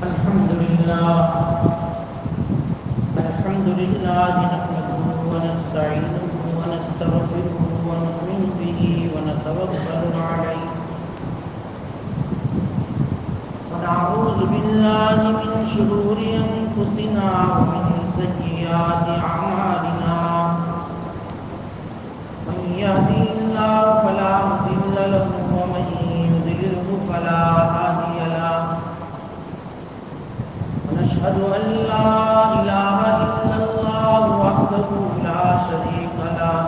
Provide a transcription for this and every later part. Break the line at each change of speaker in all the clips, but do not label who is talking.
الحمد لله نحمده ونستعينه ونستغفره ونؤمن به ونتوكل عليه ونعوذ بالله من شرور أنفسنا ومن سيئات أعمالنا من يهده الله فلا مضل له ومن يضلله فلا هادي له ونشهد أن لا إله إلا الله وحده لا شريك له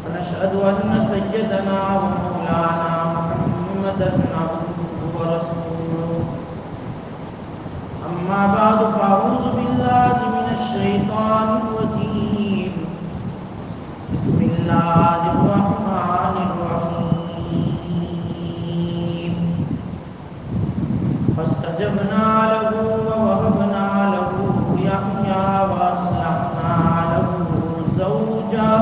ونشهد أن سيدنا ومولانا محمدا عبده ورسوله أما بعد فأعوذ بالله من الشيطان الرجيم بسم الله الرحمن الرحيم فاستجبنا له ووهبنا له يحيى وأصلحنا له زوجه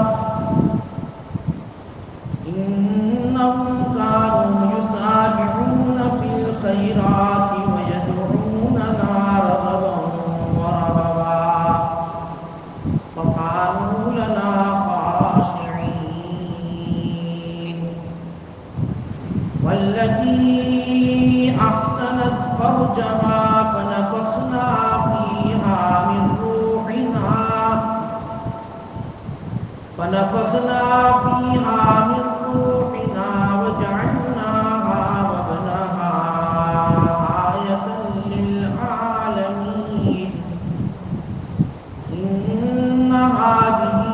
إنهم كانوا يسارعون في الخيرات ويدعوننا رغبا ورهبا وكانوا لنا خاشعين والتي أحسنت فرجها فنفخنا فيها من روحنا وجعلناها وابنها آية للعالمين إن هذه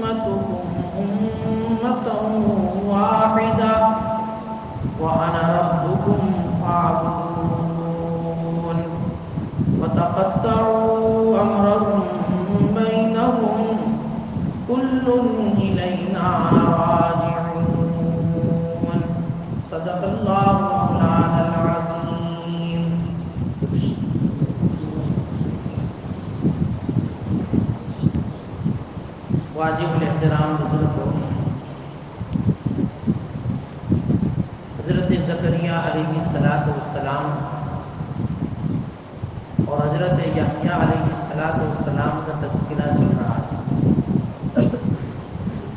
أمتكم أمة واحدة وأنا ربكم فاعبدون وتقطعوا أمرهم بينهم كل إلينا راجعون صدق الله مولانا العظيم. واجب الاحترام بزرگوں، حضرت زکریا علیہ السلام اور حضرت یحییٰ علیہ السلام کا تذکرہ چل رہا ہے۔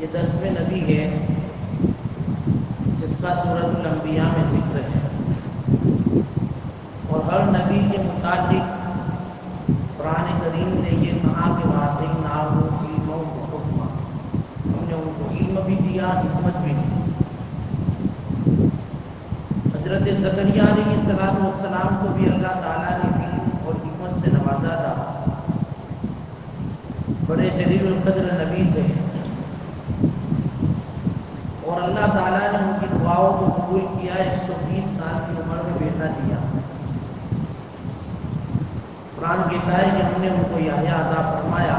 یہ 10ویں نبی ہے جس کا سورۃ الانبیاء میں ذکر ہے، اور ہر نبی کے متعلق قرآن کریم نے یہ کہا کہ وَآتَيْنَاهُ عِلْمًا وَحُکْمًا، ہم نے ان کو علم بھی دیا، حکمت بھی دی۔ حضرت زکریا علیہ السلام کو بھی اللہ تعالیٰ نے علم اور حکمت سے نوازا تھا، بڑے جلیل القدر نبی تھے، اور اللہ تعالیٰ نے ان کی دعاؤں کو قبول کیا۔ 120 سال کی عمر میں بیٹا دیا۔ قرآن کہتا ہے کہ ہم نے ان کو یحییٰ عطا فرمایا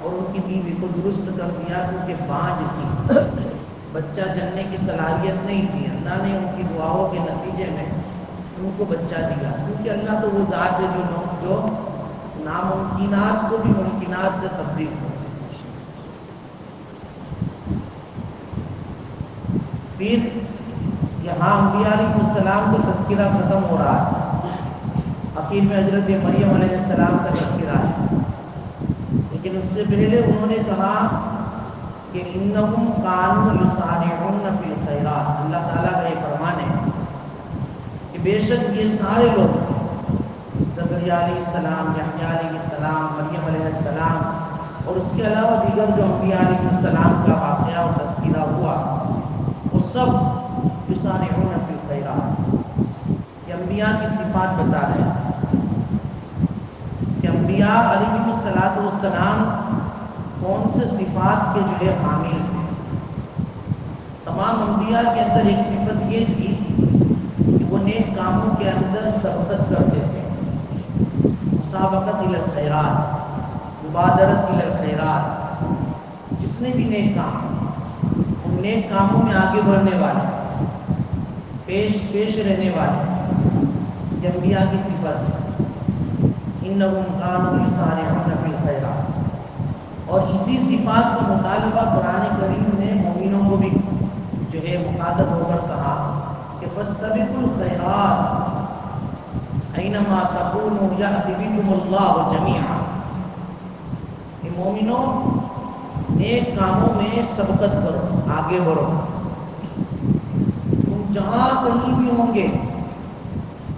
اور ان کی بیوی کو درست کر دیا، کیونکہ بانجھ تھی، بچہ جننے کی صلاحیت نہیں تھی۔ اللہ نے ان کی دعاؤں کے نتیجے میں ان کو بچہ دیا، کیونکہ اللہ تو وہ ذات ہے جو ناممکنات کو بھی ممکنات سے تبدیل ہو۔ پھر یہاں انبیاء علیہ السلام کا تذکرہ ختم ہو رہا ہے، آخر میں حضرت مریم علیہ السلام کا تذکرہ ہے، لیکن اس سے پہلے انہوں نے کہا کہ انہم کانوا یسارعون فی الخیرات۔ اللہ تعالیٰ کا یہ فرمان ہے کہ بے شک یہ سارے لوگ، زکریا علیہ السلام، یحییٰ علیہ السلام، مریم علیہ السلام، اور اس کے علاوہ دیگر جو انبیاء علیہ السلام کا واقعہ اور تذکرہ ہوا، وہ سب یسارعون فی الخیرات۔ یہ انبیاء کی صفات بتا رہے ہیں کہ انبیاء علیہ السلام کون سے صفات کے جو ہے حامل تھے۔ تمام انبیاء کے اندر ایک صفت یہ تھی کہ وہ نیک کاموں کے اندر سبقت کرتے تھے، مسابقت الی الخیرات، مبادرت الی الخیرات، جتنے بھی نیک کام، ان نیک کاموں میں آگے بڑھنے والے، پیش رہنے والے، یہ انبیاء کی صفت ہے۔ انہم کانوا یسارعون فی الخیرات، اور اسی صفات کا مطالبہ قرآن کریم نے مومنوں کو بھی جو ہے مخاطب ہو کر کہا کہ فاستبقوا الخیرات اینما تکونوا یأتی بکم اللہ جمیعا، کہ مومنوں نیک کاموں میں سبقت کرو، آگے بڑھو، تم جہاں کہیں بھی ہوں گے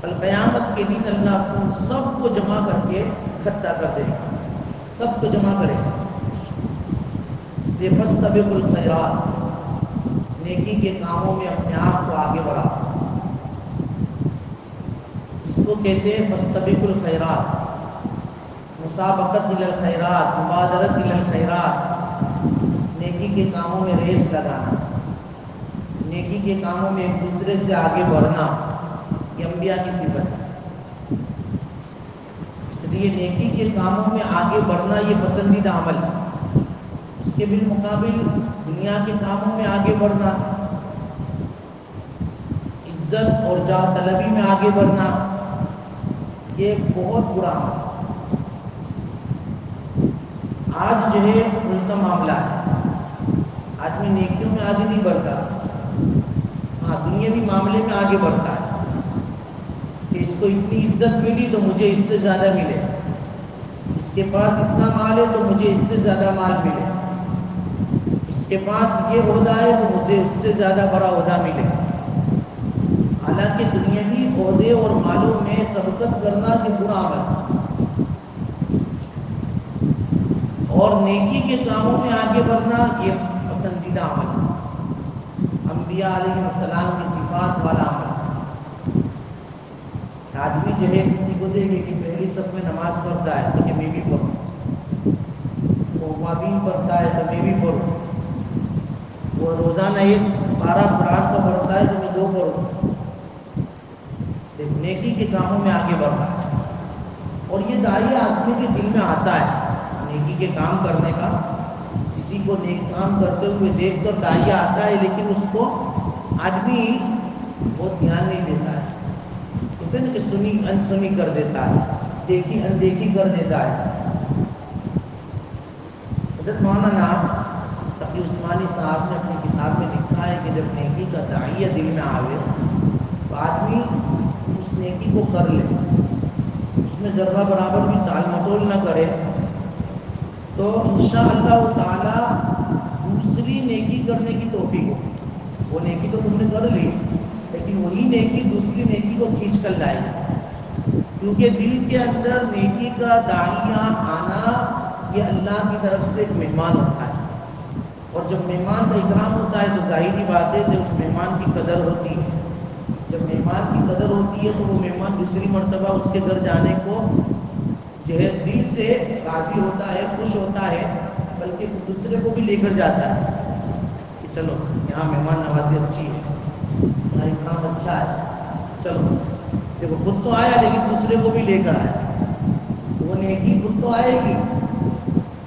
القیامت کے دن اللہ تم سب کو جمع کر کے اکٹھا کر دے گا، سب کو جمع کرے گا۔ اس لیے فاستبقوا الخیرات، نیکی کے کاموں میں اپنے آپ کو آگے بڑھا، اس کو کہتے ہیں فاستبقوا الخیرات، مسابقت الی الخیرات، مبادرت الی الخیرات، نیکی کے کاموں میں ریس لگانا، نیکی کے کاموں میں ایک دوسرے سے آگے بڑھنا، یہ انبیاء کی صفت ہے۔ اس لیے نیکی کے کاموں میں آگے بڑھنا یہ پسندیدہ عمل ہے، اس کے بالمقابل دنیا کے کاموں میں آگے بڑھنا، عزت اور جاہ طلبی میں آگے بڑھنا، یہ ایک بہت برا عمل ہے۔ آج جو ہے الٹا معاملہ ہے، آدمی نیکیوں میں آگے نہیں بڑھتا، ہاں دنیاوی معاملے میں آگے بڑھتا ہے کہ اس کو اتنی عزت ملی تو مجھے اس سے زیادہ ملے، اس کے پاس اتنا مال ہے تو مجھے اس سے زیادہ مال ملے، اس کے پاس یہ عہدہ ہے تو مجھے اس سے زیادہ بڑا عہدہ ملے۔ حالانکہ دنیاوی عہدے اور مالوں میں سبقت کرنا یہ برا عمل ہے، اور نیکی کے کاموں میں آگے بڑھنا یہ پسندیدہ عمل ہے، انبیاء علیہ السلام کی صفات والا عمل۔ آدمی جو ہے کسی کو دیکھے کہ پہلی صف میں نماز پڑھتا ہے تو کہ میں بھی پڑھوں، وہ موابین پڑھتا ہے تو میں بھی پڑھوں، وہ روزانہ ایک پارہ قرآن کا پڑھتا ہے تو میں 2 پڑھوں، نیکی کے کاموں میں آگے بڑھتا ہے۔ اور یہ داعیہ آدمی کے دل میں آتا ہے نیکی کے کام کرنے کا، کسی کو نیک کام کرتے ہوئے دیکھ کر داعیہ آتا ہے، لیکن اس کو آدمی بہت دھیان نہیں دیتا ہے، کہتے ہیں نا کہ سنی انسنی کر دیتا ہے، دیکھی اندیکھی کر دیتا ہے۔ حضرت مولانا تقی عثمانی صاحب نے اپنی کتاب میں لکھا ہے کہ جب نیکی کا داعیہ دل میں آوے تو آدمی اس نیکی کو کر لے، اس میں ذرہ برابر بھی ٹال مٹول نہ کرے، تو انشاءاللہ تعالی دوسری نیکی کرنے کی توفیق ہو۔ وہ نیکی تو تم نے کر لی، لیکن وہی نیکی دوسری نیکی کو کھینچ کر لائے گی، کیونکہ دل کے اندر نیکی کا داعیہ آنا یہ اللہ کی طرف سے ایک مہمان ہوتا ہے، اور جب مہمان کا اکرام ہوتا ہے تو ظاہری بات ہے کہ اس مہمان کی قدر ہوتی ہے، جب مہمان کی قدر ہوتی ہے تو وہ مہمان دوسری مرتبہ اس کے گھر جانے کو جو ہے دل سے راضی ہوتا ہے، خوش ہوتا ہے، بلکہ دوسرے کو بھی لے کر جاتا ہے کہ چلو یہاں مہمان نوازی اچھی ہے، یہاں اکرام اچھا ہے، چلو دیکھو خود تو آیا لیکن دوسرے کو بھی لے کر آیا، وہ نیکی خود تو آئے گی،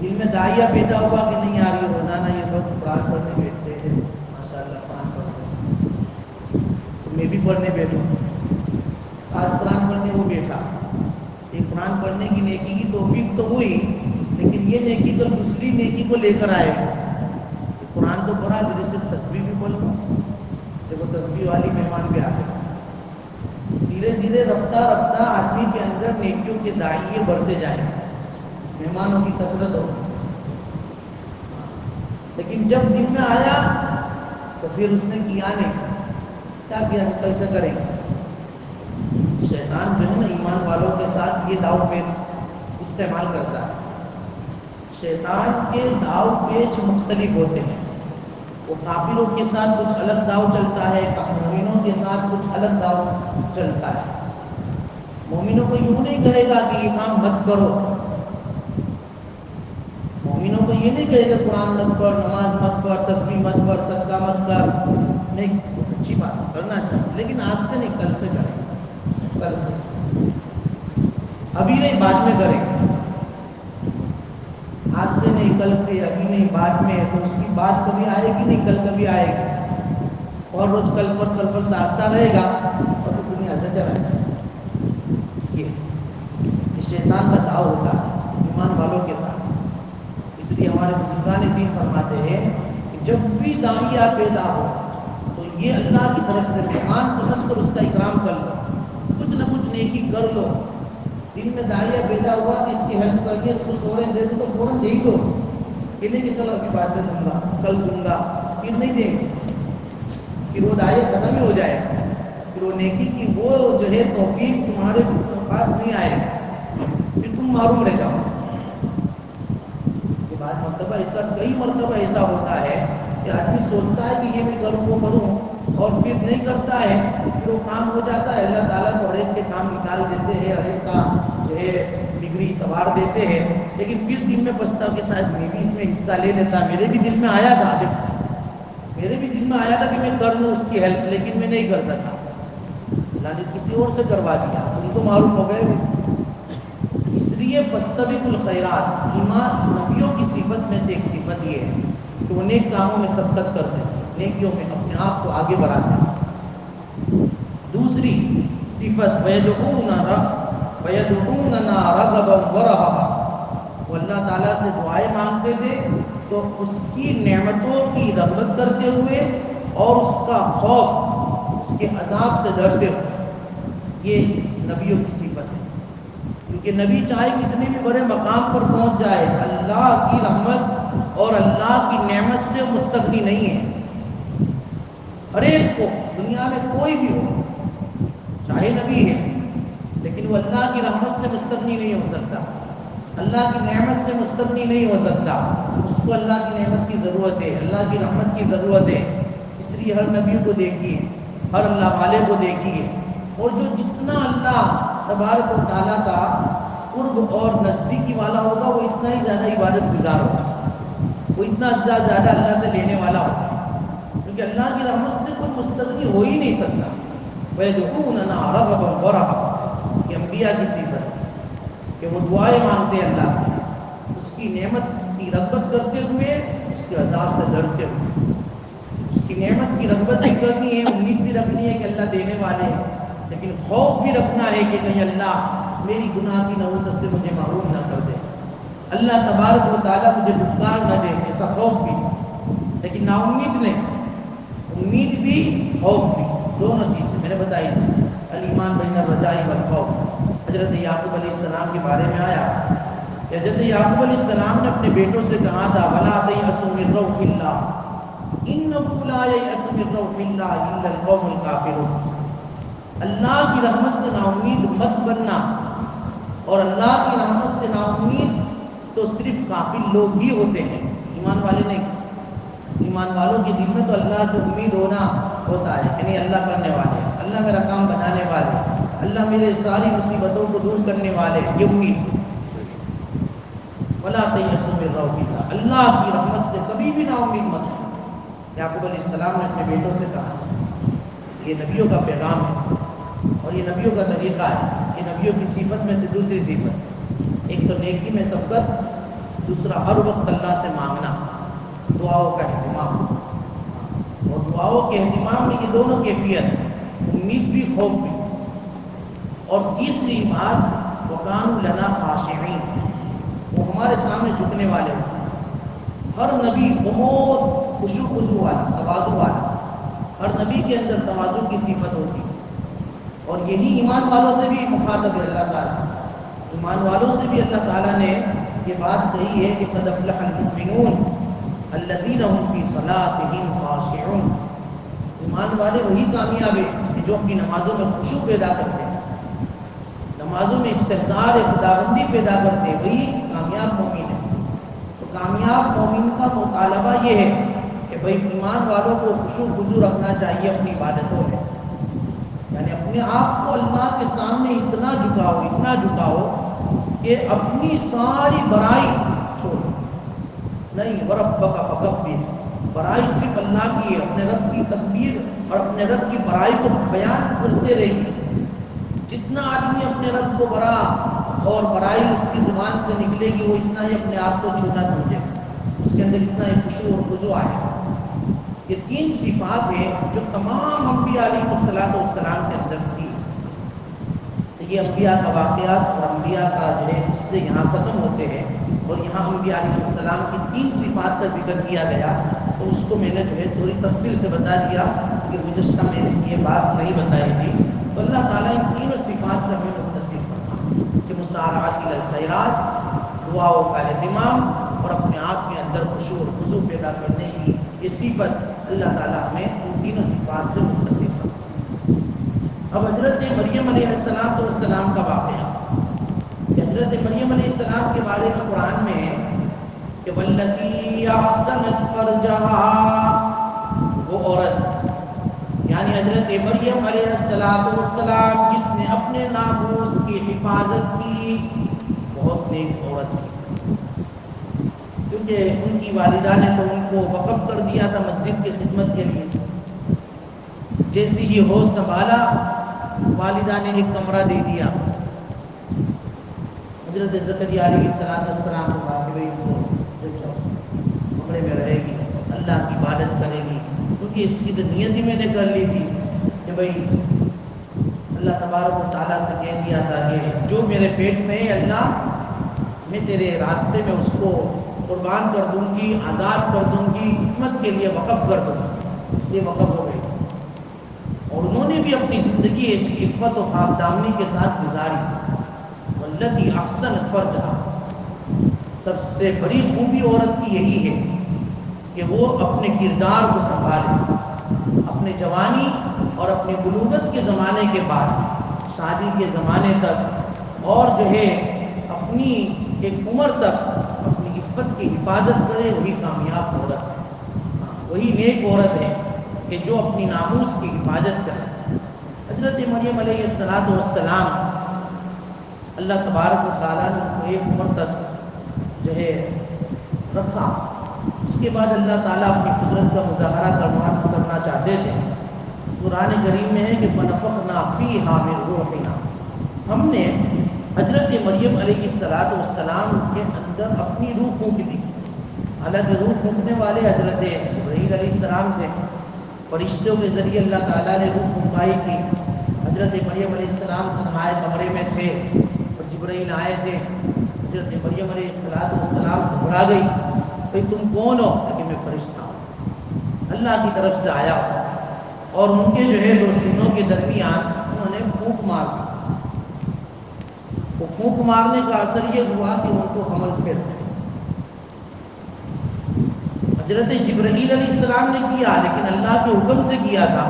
دل میں داعیہ پیدا ہوا کہ نہیں یار یہ روزانہ یہ لوگ قرآن پڑھنے بیٹھتے ہیں، ماشاءاللہ قرآن پڑھتے ہیں تو میں بھی پڑھنے بیٹھوں، آج قرآن پڑھنے وہ بیٹھا، یہ قرآن پڑھنے کی نیکی کی توفیق تو ہوئی، لیکن یہ نیکی تو دوسری نیکی کو لے کر آئے گا۔ قرآن تو پڑھا تو صرف تسبیح بھی پڑھ لوں، جب وہ تسبیح والی مہمان پہ آ گئے، دھیرے دھیرے رفتہ رفتہ آدمی کے اندر نیکیوں کے داعیے بڑھتے جائیں گے، مہمانوں کی کثرت ہوگی، لیکن جب دل میں آیا تو پھر اس نے کیا نہیں، کیا کیا وہ کیسے کریں گے؟ شیطان جو ہے نا ایمان والوں کے ساتھ یہ داؤ پیچ استعمال کرتا ہے، شیطان کے داؤ پیچ مختلف ہوتے ہیں، وہ کافروں کے ساتھ کچھ الگ داؤ چلتا ہے، مومنوں کے ساتھ کچھ الگ داؤ چلتا ہے۔ مومنوں کو یوں نہیں کہے گا کہ یہ کام مت کرو، مومنوں کو یہ نہیں کہے گا قرآن مت پڑھ، نماز مت پڑھ، تسبیح مت پڑھ، صدقہ مت کر، نہیں اچھی بات کرنا چاہیے لیکن آج سے نہیں کل سے کریں، کل سے ابھی نہیں بعد میں کریں، آج سے نہیں کل سے، ابھی نہیں بعد میں، تو اس کی بات کبھی آئے گی نہیں، کل کبھی آئے گی، اور روز کل پر آتا رہے گا اور تو دنیا سے جائے گا۔ یہ شیطان کا داؤ ہوتا ہے ایمان والوں کے ساتھ، اس لیے ہمارے بزرگان دین فرماتے ہیں کہ جب بھی داعیہ پیدا ہو تو یہ اللہ کی طرف سے مہمان سمجھ کر اس کا اکرام کر لو، کچھ نہ کچھ نیکی کر لو۔ دن میں داعیہ بھیجا ہوا کہ اس کی ہیلپ کرنی ہے، اس کو سوڑے دے دو تو فوراً دے ہی دو، یہ نہیں کہ چلو ابھی بعد میں دوں گا، کل دوں گا، پھر نہیں دیں گے، پھر وہ داعیہ ختم ہی ہو جائے، پھر وہ نیکی کی وہ جو ہے توفیق تمہارے پاس نہیں آئے، پھر تم محروم رہ جاؤ۔ یہ بات مرتبہ ایسا کئی مرتبہ ایسا ہوتا ہے کہ آدمی سوچتا ہے کہ یہ میں کروں وہ کروں اور پھر نہیں کرتا ہے، پھر وہ کام ہو جاتا ہے، اللہ تعالیٰ تو ہر ایک کے کام نکال دیتے ہیں، ہر ایک کا جو ہے ڈگری سوار دیتے ہیں، لیکن پھر دل میں پچھتا کہ شاید میں بھی اس میں حصہ لے لیتا، میرے بھی دل میں آیا تھا، میرے بھی دل میں آیا تھا کہ میں کر لوں اس کی ہیلپ، لیکن میں نہیں کر سکا، اللہ نے کسی اور سے کروا دیا، تم تو معروف ہو گئے۔ اس لیے فاستبقوا الخیرات، ایمان نبیوں کی صفت میں سے ایک صفت یہ ہے کہ وہ نیک کاموں میں سبقت کرتے ہیں، نیکیوں میں اپنے آپ کو آگے بڑھاتے ہیں۔ دوسری صفت وَيَدْعُونَنَا رَغَبًا وَرَهَبًا، وہ اللہ تعالیٰ سے دعائیں مانگتے تھے تو اس کی نعمتوں کی رغبت کرتے ہوئے اور اس کا خوف، اس کے عذاب سے ڈرتے ہوئے، یہ نبیوں کی صفت ہے۔ کیونکہ نبی چاہے کتنے بھی بڑے مقام پر پہنچ جائے، اللہ کی رحمت اور اللہ کی نعمت سے مستغنی نہیں ہے۔ ہر ایک کو دنیا میں کوئی بھی ہو، چاہے نبی ہے، لیکن وہ اللہ کی رحمت سے مستغنی نہیں ہو سکتا، اللہ کی نعمت سے مستغنی نہیں ہو سکتا، اس کو اللہ کی نعمت کی ضرورت ہے، اللہ کی رحمت کی ضرورت ہے۔ اس لیے ہر نبی کو دیکھیے، ہر اللہ والے کو دیکھیے، اور جو جتنا اللہ تبارک و تعالیٰ کا قرب اور نزدیکی والا ہوگا وہ اتنا ہی زیادہ عبادت گزار ہوگا، وہ اتنا زیادہ اللہ سے لینے والا ہوگا، کیونکہ اللہ کی رحمت سے کوئی مستغنی ہو ہی نہیں سکتا۔ وَيَدْعُونَنَا رَغَبًا وَرَهَبًا، یہ انبیاء کی صفت ہے کہ وہ دعائیں مانگتے ہیں اللہ سے، اس کی نعمت کی رغبت کرتے ہوئے، اس کے عذاب سے ڈرتے ہوئے۔ اس کی نعمت کی رغبت بھی کرنی ہے، امید بھی رکھنی ہے کہ اللہ دینے والے ہیں، لیکن خوف بھی رکھنا ہے کہ کہیں اللہ میری گناہ کی نحوست سے مجھے محروم نہ کر دے، اللہ تبارک و تعالیٰ مجھے دھتکار نہ دے، ایسا خوف بھی، لیکن نا امید نہیں، امید بھی خوف بھی، دونوں چیزیں میں نے بتائی۔ الایمان بین الرجاء والخوف، حضرت یعقوب علیہ السلام کے بارے میں آیا کہ حضرت یعقوب علیہ السلام نے اپنے بیٹوں سے کہا تھا وَلَا تَيْأَسُوا مِن رَوْحِ اللَّهِ إِنَّهُ لَا يَيْأَسُ مِن رَوْحِ اللَّهِ إِلَّا الْقَوْمُ الْكَافِرُونَ، اللہ کی رحمت سے نا امید مت بننا، اور اللہ کی رحمت سے نا امید تو صرف کافر لوگ ہی ہوتے ہیں، ایمان والے نہیں۔ ایمان والوں کے دل میں تو اللہ سے امید ہونا ہوتا ہے کہ نہیں اللہ کرنے والے، اللہ میرا کام بنانے والے، اللہ میرے ساری مصیبتوں کو دور کرنے والے، یہ امید۔ وَلَا تَيْأَسُوا مِن رَوْحِ اللَّهِ، اللہ کی رحمت سے کبھی بھی نا امید مت ہو۔ یعقوب علیہ السلام نے اپنے بیٹوں سے کہا، یہ نبیوں کا پیغام ہے اور یہ نبیوں کا طریقہ ہے، یہ نبیوں کی صفت میں سے دوسری صفت، ایک تو نیکی میں سبقت، دوسرا ہر وقت اللہ سے مانگنا، دعاؤں کا اہتمام، اور دعاؤں کے اہتمام میں یہ دونوں کیفیت، امید بھی خوف بھی۔ اور تیسری بات وَكَانُوا لَنَا خَاشِعِينَ، وہ ہمارے سامنے جھکنے والے ہوتے ہیں۔ ہر نبی بہت خشوع خضوع والا، تواضع والا، ہر نبی کے اندر تواضع کی صفت ہوتی ہے، اور یہی ایمان والوں سے بھی مخاطب ہے اللہ تعالیٰ، ایمان والوں سے بھی اللہ تعالیٰ نے یہ بات کہی ہے کہ قد افلح المؤمنون الذین هم فی صلاتهم خاشعون، ایمان والے وہی کامیاب ہیں کہ جو اپنی نمازوں میں خشوع پیدا کرتے ہیں، نمازوں میں استحضار خداوندی پیدا کرتے ہیں، وہی کامیاب مومن ہے۔ تو کامیاب مومن کا مطالبہ یہ ہے کہ بھئی ایمان والوں کو خشوع خضوع رکھنا چاہیے اپنی عبادتوں میں، یعنی اپنے آپ کو اللہ کے سامنے اتنا جھکاؤ کہ اپنی ساری برائی چھوڑو، نہیں وَرَبَّكَ فَكَبِّرْ، برائی صرف اللہ کی ہے، اپنے رب کی تکبیر اور اپنے رب کی برائی کو بیان کرتے رہیے۔ جتنا آدمی اپنے رب کو برا اور برائی اس کی زبان سے نکلے گی وہ اتنا ہی اپنے آپ کو چھوٹا سمجھے گا، اس کے اندر اتنا ہی خشوع اور خضوع آئے گا۔ یہ تین صفات ہیں جو تمام انبیاء علیہ السلام کے اندر تھی۔ یہ انبیاء کا واقعات اور انبیاء کا جو ہے اس سے یہاں ختم ہوتے ہیں، اور یہاں انبیاء علیہ السلام کی تین صفات کا ذکر کیا گیا، تو اس کو میں نے جو ہے تھوڑی تفصیل سے بتا دیا۔ کہ گزشتہ میں یہ بات نہیں بتائی تھی، تو اللہ تعالیٰ ان تینوں صفات سے ہمیں متصف کرنا کہ مسارعات الخیرات، دعاؤں کا اہتمام اور اپنے آپ کے اندر خشوع اور خضوع پیدا کرنے کی یہ صفت اللہ تعالیٰ ہمیں ان تینوں صفات سے متصف کرنا۔ اب حضرت مریم علیہ السلام کا واقعہ کہ حضرت مریم علیہ السلام کے بارے میں قرآن میں ہے کہ واللتی احسنت فرجہا، وہ عورت یعنی حضرت مریم علیہ السلام جس نے اپنے ناموس کی حفاظت کی، بہت نیک عورت تھی، کیونکہ ان کی والدہ نے تو ان کو وقف کر دیا تھا مسجد کی خدمت کے لیے۔ جیسے ہی ہوش سنبھالا والدہ نے ایک کمرہ دے دیا حضرت زکریا علیہ السلام کو، کہا کہ بھائی کمرے میں رہے گی، اللہ کی عبادت کرے گی، کیونکہ اس کی تو نیت ہی میں نے کر لی تھی کہ بھائی اللہ تبارک و تعالیٰ سے کہہ دیا تھا کہ جو میرے پیٹ میں ہے اللہ، میں تیرے راستے میں اس کو قربان کر دوں گی، آزاد کر دوں گی، خدمت کے لیے وقف کر دوں گی، اس لیے وقف ہو گئی۔ اور انہوں نے بھی اپنی زندگی ایسی عفت و پاکدامنی کے ساتھ گزاری۔ واللتی احسنت فرجہا، سب سے بڑی خوبی عورت کی یہی ہے کہ وہ اپنے کردار کو سنبھالے، اپنے جوانی اور اپنی بلوغت کے زمانے کے بعد شادی کے زمانے تک، اور جو ہے اپنی ایک عمر تک اپنی عفت کی حفاظت کرے، وہی کامیاب عورت ہے، وہی نیک عورت ہے کہ جو اپنی ناموس کی حفاظت کرے۔ حضرت مریم علیہ السلام اللہ تبارک و تعالیٰ نے ان کو ایک عمر تک جو ہے رکھا، اس کے بعد اللہ تعالیٰ اپنی قدرت کا مظاہرہ کرنا چاہتے تھے۔ قرآن کریم میں ہے کہ فَنَفَخْنَا فِيهَا مِن رُوحِنَا، ہم نے حضرت مریم علیہ السلام کے اندر اپنی روح پھونک دی۔ حالانکہ روح پھونکنے والے حضرت جبرائیل علیہ السلام تھے، فرشتوں کے ذریعے اللہ تعالیٰ نے روح پھونکائی تھی۔ حضرت مریم علیہ السلام تنہائے کمرے میں تھے اور جبرائیل آئے تھے۔ حضرت مریم علیہ السلام گھبرا گئی، بھئی تم کون ہو؟ کہ میں فرشتہ ہوں، اللہ کی طرف سے آیا ہوں۔ اور ان کے جو ہے دو سینوں کے درمیان انہوں نے پھونک مار دی۔ وہ پھونک مارنے کا اثر یہ ہوا کہ ان کو حمل پھر گئے۔ حضرت جبرائیل علیہ السلام نے کیا، لیکن اللہ کے حکم سے کیا تھا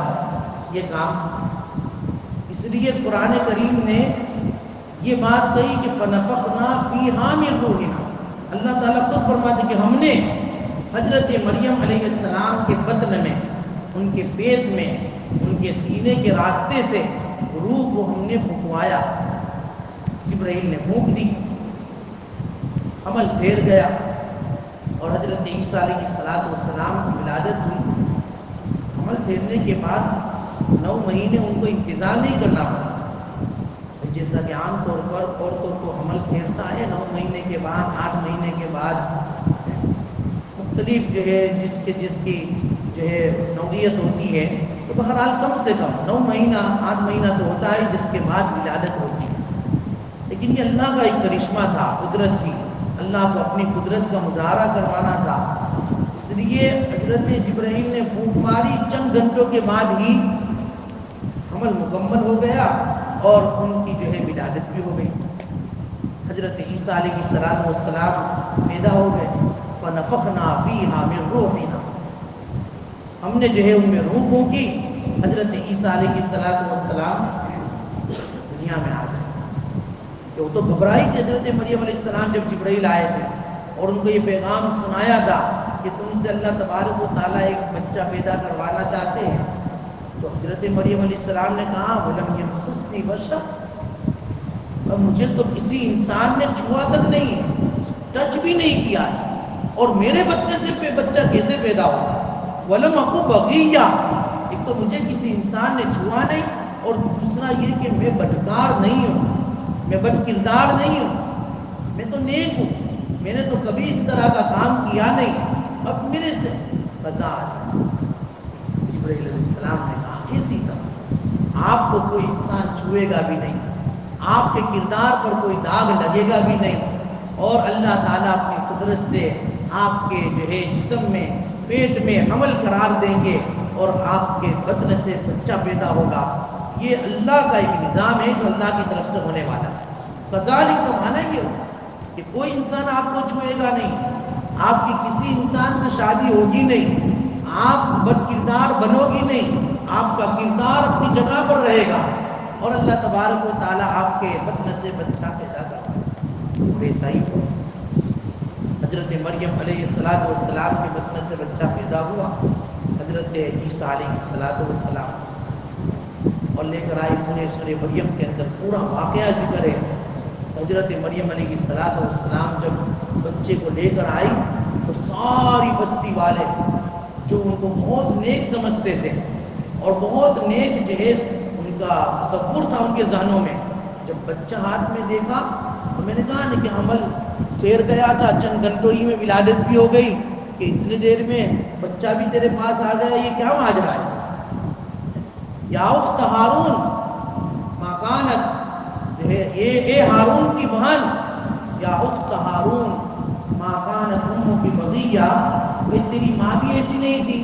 یہ کام، اس لیے قرآن کریم نے یہ بات کہی کہ فَنَفَخْنَا فِيهَا مِن رُوحِنَا۔ اللہ تعالیٰ خود فرماتے کہ ہم نے حضرت مریم علیہ السلام کے بطن میں، ان کے پیٹ میں، ان کے سینے کے راستے سے روح کو ہم نے پھونکوایا، جبرائیل نے پھونک دی، حمل پھیر گیا اور حضرت عیسیٰ علیہ السلام کی ولادت ہوئی۔ حمل پھیرنے کے بعد 9 مہینے ان کو انتظار نہیں کرنا پڑا، جیسا کہ عام طور پر عورتوں کو حمل پھیرتا ہے 9 مہینے کے بعد، 8 مہینے کے بعد، مختلف جو ہے جس کی جو ہے نوعیت ہوتی ہے، تو بہرحال کم سے کم 9 مہینہ 8 مہینہ تو ہوتا ہے جس کے بعد ولادت ہوتی ہے۔ لیکن یہ اللہ کا ایک کرشمہ تھا، قدرت تھی، اللہ کو اپنی قدرت کا مظاہرہ کروانا تھا، اس لیے حضرت جبرائیل نے پھونک ماری، چند گھنٹوں کے بعد ہی حمل مکمل ہو گیا اور ان کی جو ہے ولادت بھی ہو گئی۔ حضرت عیسیٰ علیہ السلام پیدا ہو گئے، فَنَفَخْنَا فِيهَا مِن رُوحِنَا، ہم نے جو ہے ان میں روح پھونکی، حضرت عیسیٰ علیہ السلام دنیا میں آ گئے۔ کہ وہ تو گھبرائی تھی حضرت مریم علیہ السلام جب جبرائیل آئے تھے اور ان کو یہ پیغام سنایا تھا کہ تم سے اللہ تبارک و تعالیٰ ایک بچہ پیدا کروانا چاہتے ہیں، تو حضرت مریم علیہ السلام نے کہا وَلَمْ يَمْسَسْنِي بَشَرٌ، اور مجھے تو کسی انسان نے چھوا تک نہیں، ٹچ بھی نہیں کیا ہے، اور میرے بچے سے بچہ کیسے پیدا ہوگا؟ وَلَمْ أَكُ بَغِيًّا، ایک تو مجھے کسی انسان نے چھوا نہیں، اور دوسرا یہ کہ میں بدکار نہیں ہوں، میں بد کردار نہیں ہوں، میں تو نیک ہوں، میں نے تو کبھی اس طرح کا کام کیا نہیں، اب میرے سے قضا ہے۔ جبرائیل علیہ السلام نے کہا اسی طرح آپ کو کوئی انسان چھوئے گا بھی نہیں، آپ کے کردار پر کوئی داغ لگے گا بھی نہیں، اور اللہ تعالیٰ اپنی قدرت سے آپ کے جو ہے جسم میں، پیٹ میں حمل قرار دیں گے اور آپ کے بطن سے بچہ پیدا ہوگا. یہ اللہ کا ایک نظام ہے جو اللہ کی طرف سے ہونے والا ہے. کذالک کا معنی یہ ہو کہ کوئی انسان آپ کو چھوئے گا نہیں, آپ کی کسی انسان سے شادی ہوگی نہیں, آپ بد کردار بنو گی نہیں, آپ کا کردار اپنی جگہ پر رہے گا, اور اللہ تبارک و تعالیٰ آپ کے بطن سے بچہ پیدا کرے. اور ایسا ہی ہوا. حضرت مریم علیہ السلام کے بطن سے بچہ پیدا ہوا, حضرت عیسیٰ علیہ السلام, اور لے کر آئی پورے سورہ مریم کے اندر پورا واقعہ ذکر ہے. حضرت مریم علیہ السلام جب بچے کو لے کر آئی تو ساری بستی والے جو ان کو بہت نیک سمجھتے تھے اور بہت نیک جہیز ان کا تصور تھا ان کے ذہنوں میں, جب بچہ ہاتھ میں دیکھا تو میں نے کہا نا کہ عمل چیر گیا تھا, چند گھنٹوں ہی میں ولادت بھی ہو گئی کہ اتنی دیر میں بچہ بھی تیرے پاس آ گیا, یہ کیا ماجرا ہے؟ یا اخت ہارون ما کانت, اے ہارون کی بہن, یا اخت ہارون ما کانت امک بغیہ, تیری ماں بھی ایسی نہیں تھی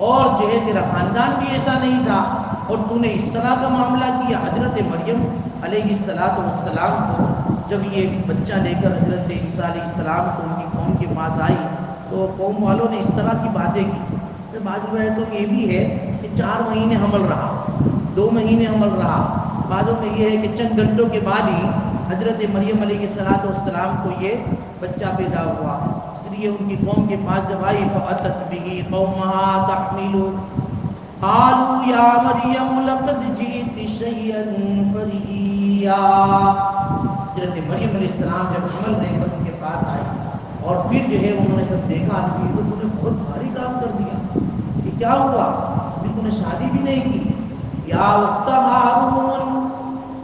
اور جو ہے تیرا خاندان بھی ایسا نہیں تھا, اور تو نے اس طرح کا معاملہ کیا. حضرت مریم علیہ السلام کو جب یہ بچہ لے کر حضرت عیسیٰ علیہ السلام کو ان کی قوم کے پاس آئی تو قوم والوں نے اس طرح کی باتیں کی. بعض روایتوں میں یہ بھی ہے کہ 4 مہینے حمل رہا, 2 مہینے حمل رہا, بعضوں میں یہ ہے کہ چند گھنٹوں کے بعد ہی حضرت مریم علیہ السلام کو یہ بچہ پیدا ہوا. اس لیے ان کی قوم کے پاس جب آئی فَأَتَتْ بِهِ قَوْمَهَا تَحْمِلُهُ قَالُوا يَا مَرْيَمُ لَقَدْ جِئْتِ شَيْئًا فَرِيًّا. حضرت مریم علیہ السلام جب حمل لے کر ان کے پاس آئی اور پھر جو ہے انہوں نے سب دیکھا کہ تو تم نے بہت بھاری کام کر دیا, یہ کیا ہوا, ابھی تم نے شادی بھی نہیں کی. یا اخت ہارون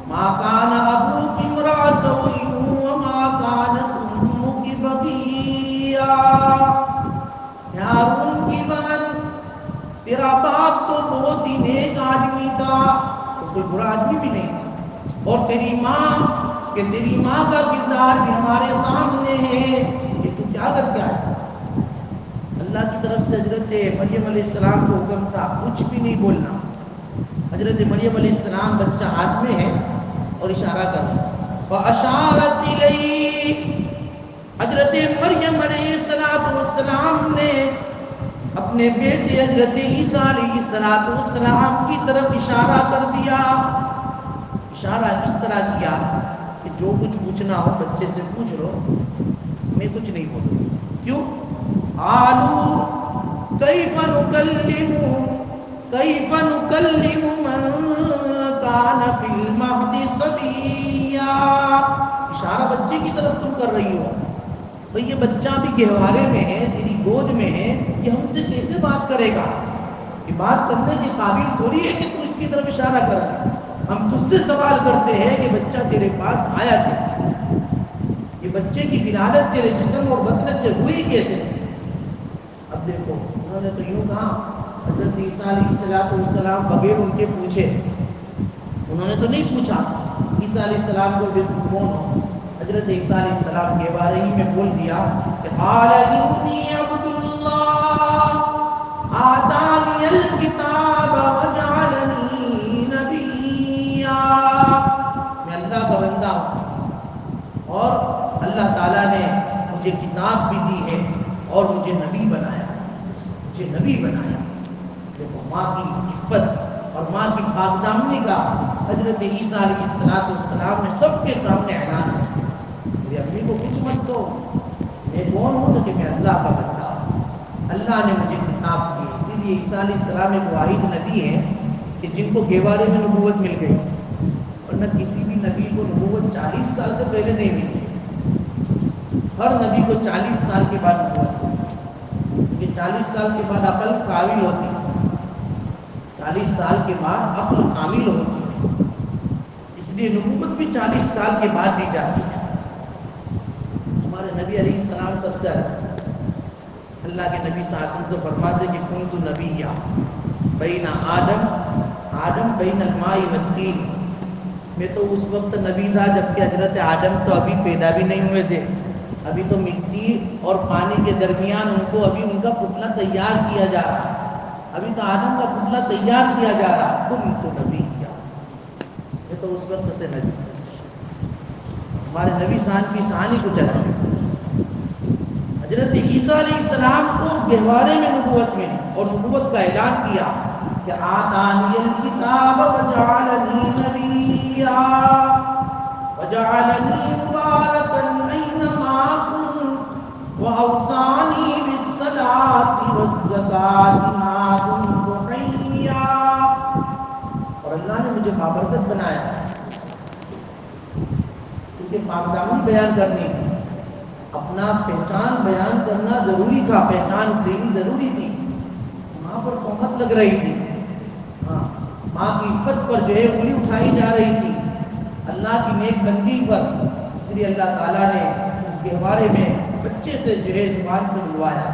ما کان ابوک امرأ سوء وما کانت امک بغیہ. ہارون کی بہن, تیرا باپ تو بہت ہی نیک آدمی تھا, تو کوئی برا آدمی بھی نہیں تھا, اور تیری ماں کا کردار بھی ہمارے سامنے ہے, یہ تو کیا کر کے آیا؟ اللہ کی طرف سے حضرت مریم علیہ السلام کو حکم تھا کچھ بھی نہیں بولنا. حضرت مریم علیہ السلام بچہ ہاتھ میں ہے اور اشارہ کر رہا. فَأَشَارَتْ إِلَيْهِ, حضرت مریم علیہ السلام نے اپنے بیٹے حضرت عیسیٰ علیہ السلام کی طرف اشارہ کر دیا. اشارہ اس طرح کیا کہ جو کچھ پوچھنا ہو بچے سے پوچھ لو, میں کچھ نہیں بولوں. کیوں؟ قالوا کیف نکلم من کان فی المہد صبیا. اشارہ بچے کی طرف تم کر رہی ہو, بھئی یہ بچہ بھی گہوارے میں ہے, تیری گود میں ہے, یہ ہم سے کیسے بات کرے گا؟ یہ بات کرنے کے قابل تھوڑی ہے کہ تو اس کی طرف اشارہ کر رہے. ہم تجھ سے سوال کرتے ہیں کہ بچہ تیرے پاس آیا کیسے, یہ بچے کی ولادت تیرے جسم اور بطن سے ہوئی کیسے؟ اب دیکھو انہوں نے تو یوں کہا, حضرت عیسیٰ علیہ السلام بغیر ان کے پوچھے, انہوں نے تو نہیں پوچھا عیسیٰ علیہ السلام کو بھی کون ہو. حضرت عیسیٰ علیہ السلام کے بارے ہی میں بول دیا کہ قال انی عبد اللہ آتانی الکتاب وجعلنی نبیا. میں اللہ کا بندہ ہوں اور اللہ تعالیٰ نے مجھے کتاب بھی دی ہے اور مجھے نبی بنایا. دیکھو ماں کی عفت اور ماں کی پاک دامنی کا حضرت عیسیٰ علیہ السلام نے سب کے سامنے اعلان کیا. میری امی کو کچھ مت دو, میں کون ہوں کہ میں اللہ کا بندہ ہوں, اللہ نے مجھے کتاب دی. اسی لیے عیسیٰ علیہ السلام ایک واحد نبی ہیں کہ جن کو گہوارے میں نبوت مل گئی, ورنہ کسی بھی نبی کو نبوت 40 سال سے پہلے نہیں ملی. ہر نبی کو 40 سال کے بعد نبوت ملی. 40 سال کے بعد عقل کامل ہوتی ہے, 40 سال کے بعد عقل کامل ہوتی ہے, اس لیے نبوت بھی 40 سال کے بعد دی جاتی ہے. ہمارے نبی علیہ السلام سب سے اللہ کے نبی صلی اللہ علیہ وسلم تو فرماتے کہ کنت نبیّا بین آدم بین الماء والطین. میں تو اس وقت نبی تھا جبکہ حضرت آدم تو ابھی پیدا بھی نہیں ہوئے تھے, ابھی تو مٹی اور پانی کے درمیان ان کو ابھی ان کا پتلا تیار کیا جا رہا ہے. ابھی تو آدم کا پتلا تیار کیا جا رہا، تم تو نبی کیا، یہ تو اس وقت سے نبی، ہمارے نبی شان کی شان ہی کچھ الگ ہے۔ حضرت عیسیٰ علیہ السلام کو گہوارے میں نبوت ملی اور نبوت کا اعلان کیا کہ آتانی الکتاب وجعلنی نبیا وجعلنی مبارکا اینما کنت واوصانی بالصلاۃ والزکاۃ ما دمت حیا، اور اللہ نے مجھے بابرکت بنایا کیونکہ پاکدامنی بیان کرنی تھی، اپنا پہچان بیان کرنا ضروری تھا، پہچان دینی ضروری تھی، ماں پر تہمت لگ رہی تھی، ماں کی عفت پر جو ہے انگلی اٹھائی جا رہی تھی، اللہ کی نیک بندی پر، اس لیے اللہ تعالیٰ نے اس گہوارے میں بچے سے جو ہے زبان سے بلوایا،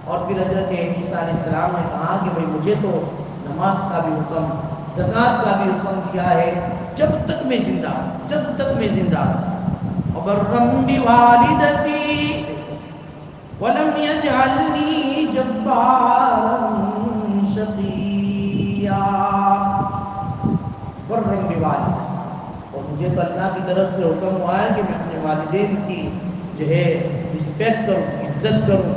اور پھر حضرت عیسیٰ علیہ السلام نے کہا کہ بھئی مجھے تو نماز کا بھی حکم، زکوٰۃ کا بھی حکم دیا ہے جب تک میں زندہ ہوں، جب تک میں زندہ ہوں، وبرم بوالدتی ولم یجعلنی جبارا شقیا، برم بوالدتی، اور مجھے تو اللہ کی طرف سے حکم ہوا ہے کہ میں اپنے والدین کی جو ہے رسپیکٹ کروں، عزت کروں،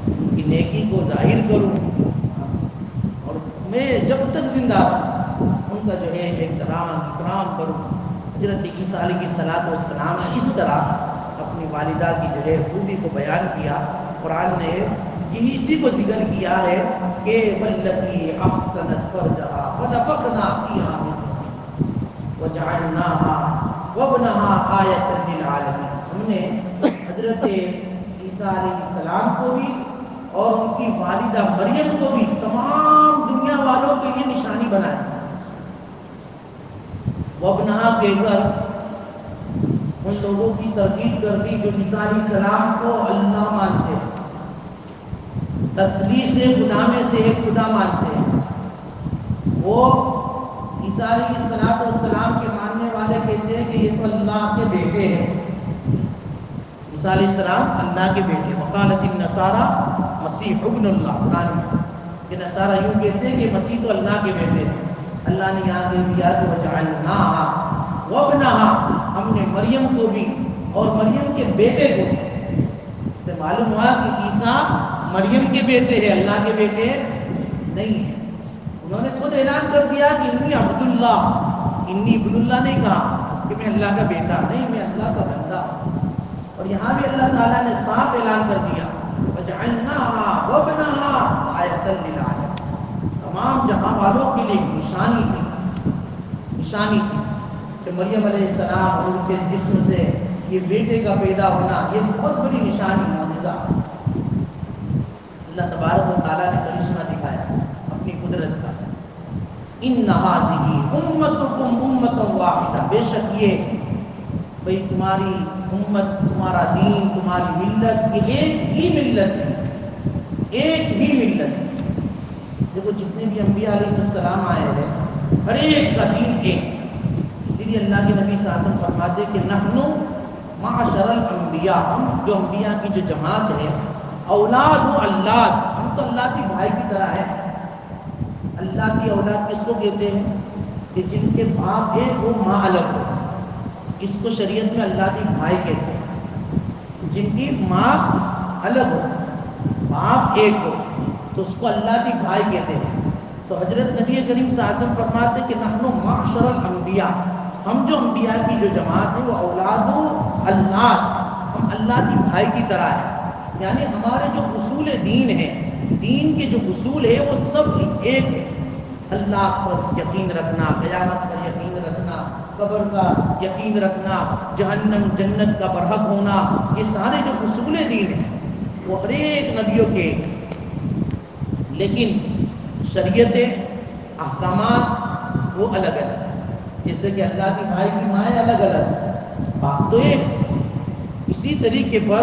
ان کی نیکی کو ظاہر کروں، اور میں جب تک زندہ ہوں ان کا جو ہے اکرام کروں۔ حضرت عیسیٰ علیہ السلام نے اس طرح اپنی والدہ کی جو ہے خوبی کو بیان کیا۔ قرآن نے اسی کو ذکر کیا ہے کہ واللتی احسنت فرجہا فنفخنا فیہا من روحنا وجعلناها وابنها آیۃ للعالمین، ہم نے حضرت عیسیٰ علیہ السلام کو بھی اور ان کی والدہ مریم کو بھی تمام دنیا والوں کے لیے نشانی بنایا۔ وابنہا کے گھر ان لوگوں کی تردید کر دی جو عیسیٰ علیہ السلام کو اللہ مانتے ہیں، تصویر سے خدا میں سے ایک خدا مانتے ہیں، وہ عیسیٰ علیہ السلام کے ماننے والے کہتے ہیں کہ یہ تو اللہ کے بیٹے ہیں، عیسیٰ علیہ السلام اللہ کے بیٹے، وقالت النصارى مسیح ابن اللہ، قرآن میں کہ نصارہ یوں کہتے ہیں کہ مسیح تو اللہ کے بیٹے ہیں۔ اللہ نے یہاں کہہ دیا کہ وجعلناها وابنها، ہم نے مریم کو بھی اور مریم کے بیٹے کو بھی، اس سے معلوم ہوا کہ عیسیٰ مریم کے بیٹے ہیں، اللہ کے بیٹے نہیں ہیں۔ انہوں نے خود اعلان کر دیا کہ انی عبداللہ، انی عبداللہ نہیں کہا کہ میں اللہ کا بیٹا نہیں، میں اللہ کا بندہ۔ اور یہاں بھی اللہ تعالیٰ نے صاف اعلان کر دیا وجعلناها وابنها آیۃ للعالمین، تمام جہاں والوں کے لیے نشانی تھی، نشانی تھی کہ مریم علیہ السلام اور ان کے جسم سے یہ بیٹے کا پیدا ہونا یہ بہت بڑی نشانی، معجزہ۔ اللہ تبارک و تعالیٰ نے کرشمہ دکھایا اپنی قدرت کا۔ ان هذه امتکم امۃ واحدہ، بے شک یہ بھئی تمہاری امت، تمہارا دین، تمہاری ملت یہ ایک ہی ملت ہے، ایک ہی ملت ہے۔ دیکھو جتنے بھی انبیاء علیہ السلام آئے ہیں ہر ایک کا دین ایک، اسی لیے اللہ کے نبی صلی اللہ علیہ وسلم فرماتے کہ نحن معشر الانبیاء، ہم جو انبیاء کی جو جماعت ہے، اولاد و اولاد، ہم تو اللہ کے بھائی کی طرح ہیں۔ اللہ کی اولاد کس کو کہتے ہیں؟ کہ جن کے باپ ایک وہ ماں الگ ہو، اس کو شریعت میں اللہ کے بھائی کہتے ہیں۔ جن کی ماں الگ ہو باپ ایک ہو تو اس کو اللہ کے بھائی کہتے ہیں۔ تو حضرت نبی کریم صلی اللہ علیہ وسلم فرماتے کہ نحن معشر الانبیاء، ہم جو انبیاء کی جو جماعت ہے وہ اولاد اللہ، ہم اللہ کی بھائی کی طرح ہیں، یعنی ہمارے جو اصول دین ہے، دین کے جو اصول ہے وہ سب ایک ہے۔ اللہ پر یقین رکھنا، قیامت پر یقین رکھنا، قبر کا یقین رکھنا، جہنم جنت کا برحق ہونا، یہ سارے جو اصول دین ہیں وہ ہر ایک نبیوں کے، لیکن شریعت احکامات وہ الگ الگ، جیسے کہ اللہ کے بھائی کی مائیں الگ الگ، بات تو ایک۔ اسی طریقے پر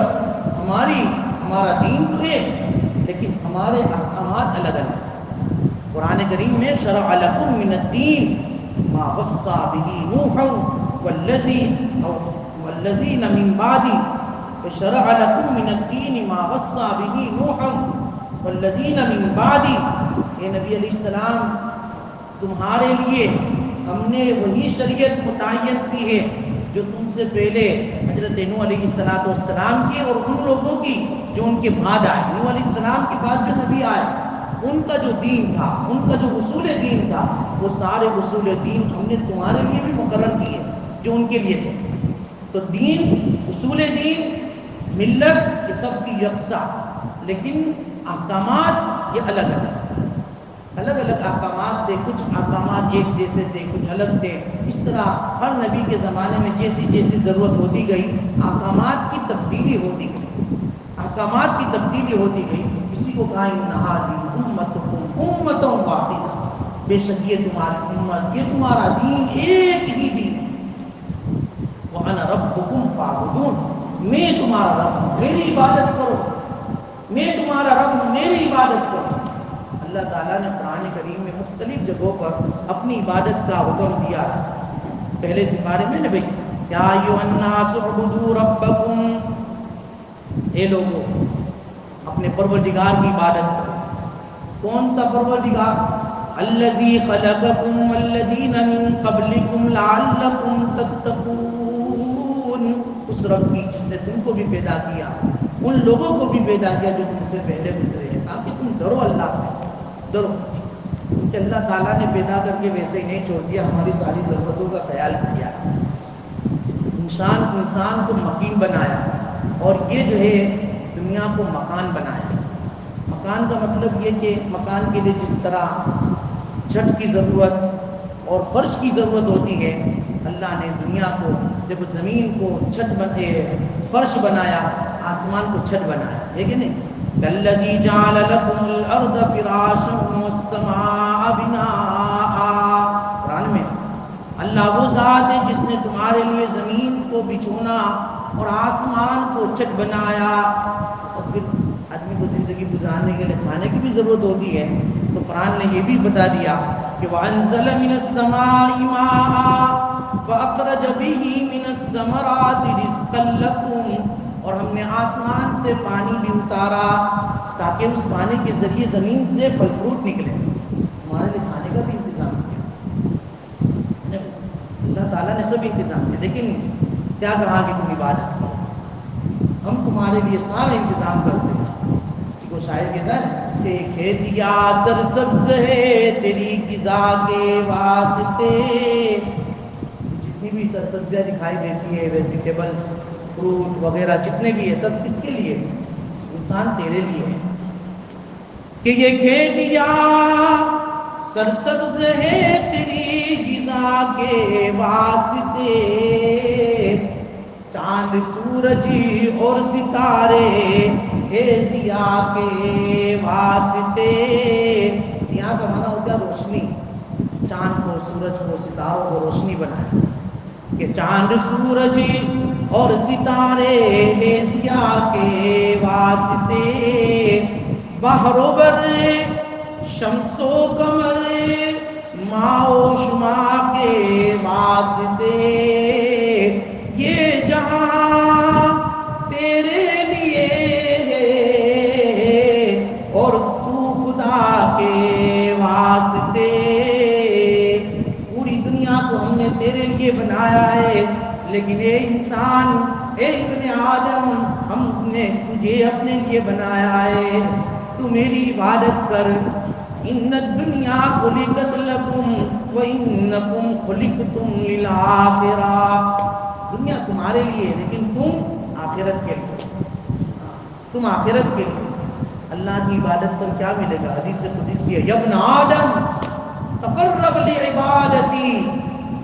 ہمارا دین تو ایک، لیکن ہمارے احکامات الگ الگ۔ قرآن کریم میں شرع لکم من الدین ما وصى به نوحا والذین من بعدی، شرع لکم من الدین ما وصى به نوحا والذین من بعدی اے نبی علیہ السلام تمہارے لیے ہم نے وہی شریعت متعین کی ہے جو تم سے پہلے حضرت نوح علیہ السلام کی اور ان لوگوں کی جو ان کے بعد آئے. نوح علیہ السلام کے بعد جو نبی آئے ان کا جو دین تھا، ان کا جو اصول دین تھا، وہ سارے اصول دین ہم نے تمہارے لیے بھی مقرر کیے جو ان کے لیے تھے. تو دین، اصول دین، ملت یہ سب کی یکساں، لیکن احکامات یہ الگ الگ احکامات تھے. کچھ احکامات ایک جیسے تھے، کچھ الگ تھے. اس طرح ہر نبی کے زمانے میں جیسی جیسی ضرورت ہوتی گئی احکامات کی تبدیلی ہوتی گئی. اسی کو کہا انہا امتکم امتوں واحدہ، بے شک یہ تمہاری امت، یہ تمہارا دین ایک ہی دین. وَأَنَا رَبُّكُمْ فَاعْبُدُونِ، میں تمہارا رب ہوں، میری عبادت کرو. میں تمہارا رب ہوں، میری عبادت کرو. اللہ تعالیٰ نے قرآن کریم میں مختلف جگہوں پر اپنی عبادت کا حکم دیا ہے. پہلے سپارے میں نبی یا ایھا الناس اعبدوا ربکم، اے لوگوں اپنے پروردگار کی عبادت کرو. کون سا پروردگار؟ الذی خلقکم والذین من قبلکم لعلکم تتقون، اس رب کی جس نے تم کو بھی پیدا کیا، ان لوگوں کو بھی پیدا کیا جو تم سے پہلے گزرے ہیں، تاکہ تم ڈرو اللہ سے، ڈرو. کیونکہ اللہ تعالیٰ نے پیدا کر کے ویسے ہی نہیں چھوڑ دیا، ہماری ساری ضرورتوں کا خیال کیا. انسان کو مقیم بنایا، اور یہ جو ہے دنیا کو مکان بنایا. مکان کا مطلب یہ کہ مکان کے لیے جس طرح چھت کی ضرورت اور فرش کی ضرورت ہوتی ہے، اللہ نے دنیا کو جب زمین کو فرش بنایا، آسمان کو چھت بنایا، ہے کہ نہیں؟ الذی جعل لکم الارض فراشا والسماء بناء. قرآن میں اللہ وہ ذات ہے جس نے تمہارے لیے زمین کو بچھونا اور آسمان کو چھت بنایا. اور پھر آدمی کو زندگی گزارنے کے لیے کھانے کی بھی ضرورت ہوتی ہے، تو قرآن نے یہ بھی بتا دیا کہ وَأَنزَلَ مِنَ السَّمَاءِ مَاءً فَأَخْرَجَ بِهِ مِنَ الثَّمَرَاتِ رِزْقًا لَكُمْ، اور ہم نے آسمان سے پانی بھی اتارا تاکہ اس پانی کے ذریعے زمین سے پھل فروٹ نکلے. ہمارے لیے کھانے کا بھی انتظام کیا، اللہ تعالیٰ نے سب انتظام کیا، لیکن کیا کہا کہ تم عبادت کرو. ہم تمہارے لیے سارے انتظام کرتے ہیں. اسی کو شاعر کہتا ہے کہ کھیتیا سرسبز ہے تیری غذا کے واسطے. جتنی بھی سرسبزیاں دکھائی دیتی ہے، ویجیٹیبلز، فروٹ وغیرہ جتنے بھی ہے، سب کس کے لیے؟ انسان تیرے لیے ہے. کہ یہ کھیتیا سرسبز ہے تیری غذا کے واسطے، چاند سورج اور ستارے ہے ضیاء کے واسطے. ضیاء کا معنی ہوتا ہے روشنی. چاند کو، سورج کو، ستاروں کو روشنی بنایا. کہ چاند سورج اور ستارے ہے ضیاء کے واسطے، بحر و بر شمس و قمر ماء و شمع کے واسطے. یہ جہاں تیرے لیے ہے اور تو خدا کے واسطے. پوری دنیا کو ہم نے تیرے لیے بنایا ہے، لیکن اے انسان، اے ابن آدم، ہم نے تجھے اپنے لیے بنایا ہے. تو میری عبادت کر. ان الدنیا خلقت لکم وانکم خلقتم للآخرہ. دنیا تمہارے لیے ہے، لیکن تم آخرت کے لیے، تم آخرت کے لیے. اللہ کی عبادت پر کیا ملے گا؟ حدیث قدسی ہے، یا ابن آدم تقرب لعبادتی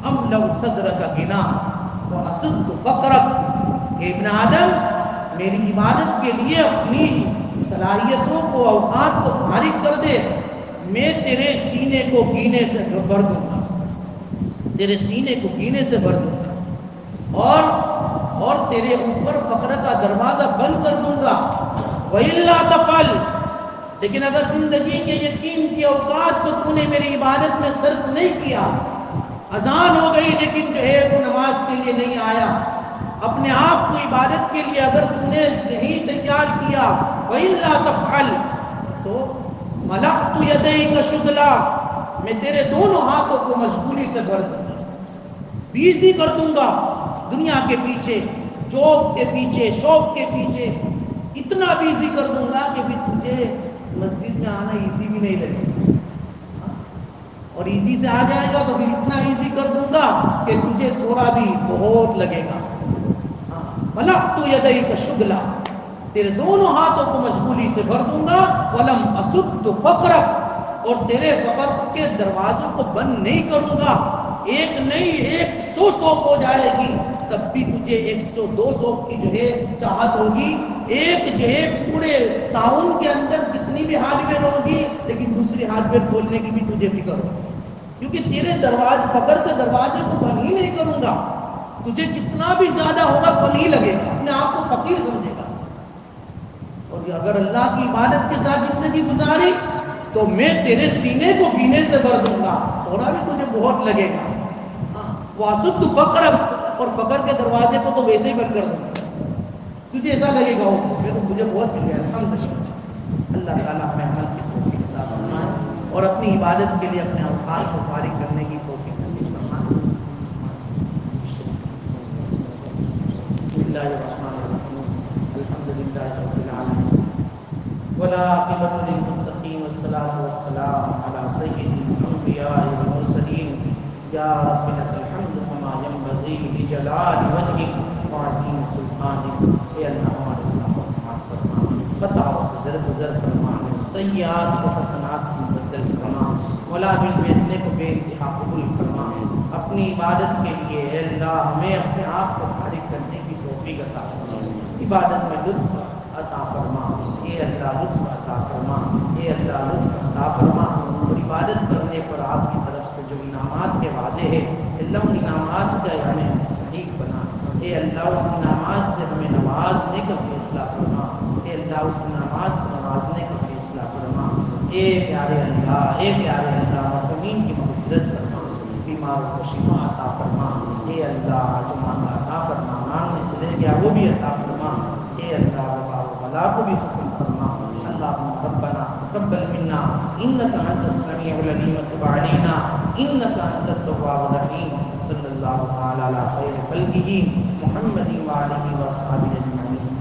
املأ صدرک غنا واسد فقرک. اے ابن آدم، میری عبادت کے لیے اپنی صلاحیتوں کو، اوقات کو فارغ کر دے، میں تیرے سینے کو گینے سے بھر دوں گا، تیرے سینے کو گینے سے بھر دوں گا، اور تیرے اوپر فقر کا دروازہ بند کر دوں گا. وَإِلَّا تَفْعَلْ، لیکن اگر زندگی کے یہ قیمتی اوقات کو تو نے میری عبادت میں صرف نہیں کیا، اذان ہو گئی لیکن جو ہے وہ نماز کے لیے نہیں آیا، اپنے آپ کو عبادت کے لیے اگر تم نے نہیں تیار کیا، وَإِلَّا تَفْعَلْ، تو ملأت یدیک شغلا، میں تیرے دونوں ہاتھوں کو مشغولی سے بھر دوں گا، بیزی کر دوں گا دنیا کے پیچھے، جاب کے پیچھے، شوق کے پیچھے، اتنا بیزی کر دوں گا کہ پھر تجھے مسجد میں آنا ایزی بھی نہیں لگے گا، اور ایزی سے آ جائے گا تو پھر اتنا ایزی کر دوں گا کہ تجھے تھوڑا بھی بہت لگے گا۔ ملأت یدیک شغلا، تیرے دونوں ہاتھوں کو مشغولی سے بھر دوں گا، ولم اسد فقرک، اور تیرے فقر کے دروازوں کو بند نہیں کروں گا، ایک نہیں 100 شوق ہو جائے گی تب بھی تجھے 100-200 کی جو ہے چاہت ہوگی، ایک جو ہے پورے ٹاؤن کے اندر جتنی بھی ہارڈ ویئر ہوگی لیکن دوسری ہارڈ ویئر کھولنے کی بھی تجھے فکر ہوگی، کیونکہ تیرے فقر کے دروازے کو بند ہی نہیں کروں گا، تجھے جتنا بھی زیادہ ہوگا کم ہی لگے گا، اپنے آپ کو فقیر سمجھے گا، اور اگر اللہ کی عبادت کے ساتھ زندگی گزاری تو میں تیرے سینے کو پینے سے بھر دوں گا، تھوڑا بھی تجھے بہت لگے گا۔ واسد فقرک، اور فقر کے دروازے کو تو ویسے ہی بند کر دوں گا، تجھے ایسا لگے گا مجھے بہت مل گیا الحمدللہ۔ اللہ تعالیٰ ہمیں عمل کی توفیق عطا فرمائے اور اپنی عبادت کے لیے اپنے اوقات کو فارغ کرنے کی توفیق نصیب فرمائے۔ بسم اللہ الرحمن الرحیم، الحمدللہ رب العالمین، والعاقبۃ للمتقین، والصلاة والسلام علی سید الانبیاء والمرسلین، یا رب لک الحمد کما ینبغی لجلال وجہک وعظیم سلطانک۔ اے اللہ ہمارے گناہوں کو معاف فرما، خطا سے درگزر فرما، سیئات کو حسنات سے مبدل فرما، مولا بالبیتنے کو بے انتہا قبول فرما، اپنی عبادت کے لیے اے اللہ ہمیں اپنے آپ کو فارغ کرنے کی توفیق عطا فرما، عبادت میں لطف عطا فرما، اے اللہ لطف عطا فرما، اے اللہ لطف عطا فرما، اور عبادت کرنے پر آپ کی طرف سے جو انعامات کے وعدے ہیں اللہ ان انعامات کا ہمیں مستحق بنا، اے اللہ اس انعامات سے ہمیں نوازنے کا فیصلہ فرما، اے اللہ اس انعامات سے نوازنے کا فیصلہ فرما، اے پیارے اللہ، اے پیارے اللہ، محرومین کی مغفرت فرما، بیماروں کو شفا عطا فرما، اے اللہ جو مانگا عطا فرما، مانگنے سے رہ گیا وہ بھی عطا فرما، اے اللہ وبا و بلا کو بھی ختم فرما، اللہم ربنا تقبل منا انک انت السمیع العلیم وتب علینا انک انت التواب الرحیم، صلی اللہ تعالی علی خیر خلقہ محمد وآلہ وصحبہ اجمعین۔